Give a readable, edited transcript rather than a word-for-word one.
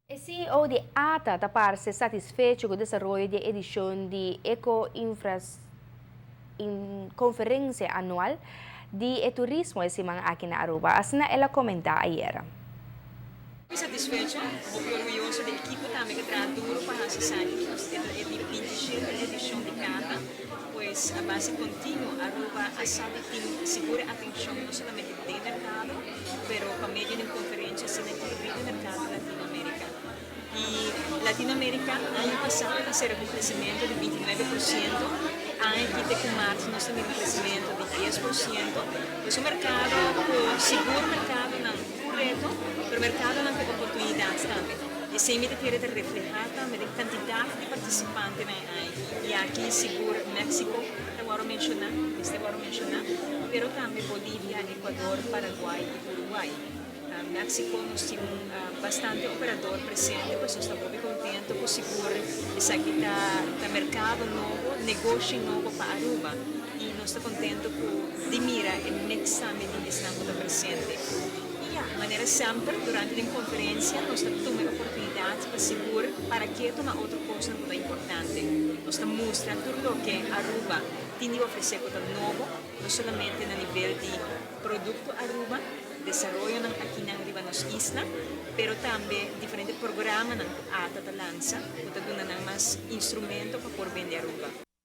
Il CEO di ATA parse satisfecho con il desarrollo di edizione di Eco-Infras in conferencia anual di turismo e Simang aqui na Aruba. Asna ela comenta ayer. Muy satisfecho, muy orgulloso del equipo también que trabaja duro para hacer que nos tiene la 27 edición de CATA, pues a base continua Aruba ha sabido segura atención no solamente del mercado, pero también en conferencias en el mercado de Latinoamérica. Y Latinoamérica año pasado hizo un crecimiento de 29%, año que con marzo nos tuvimos un crecimiento de 10%, pues un mercado, seguro mercado, no un reto, pero mercado no con oportunidades también. Y se me quiere reflejar también la cantidad de participantes hay. Y aquí seguro México, te voy a mencionar, pero también Bolivia, Ecuador, Paraguay y Uruguay. México nos tiene bastante operador presente, pues estamos muy contentos por seguro esa que está mercado nuevo, negocio nuevo para Aruba y nos está contento por de mira el next summit que estamos presente. Y ya, de manera siempre, durante la conferencia, nos tomamos oportunidades para seguro para que tomar otra cosa muy importante. Nos muestra todo lo que Aruba tiene que ofrecer con nuevo, no solamente a nivel de producto Aruba, desarrollo aquí en las islas, pero también diferentes programas en ATA lanza, que dan más instrumentos para poder vender Aruba.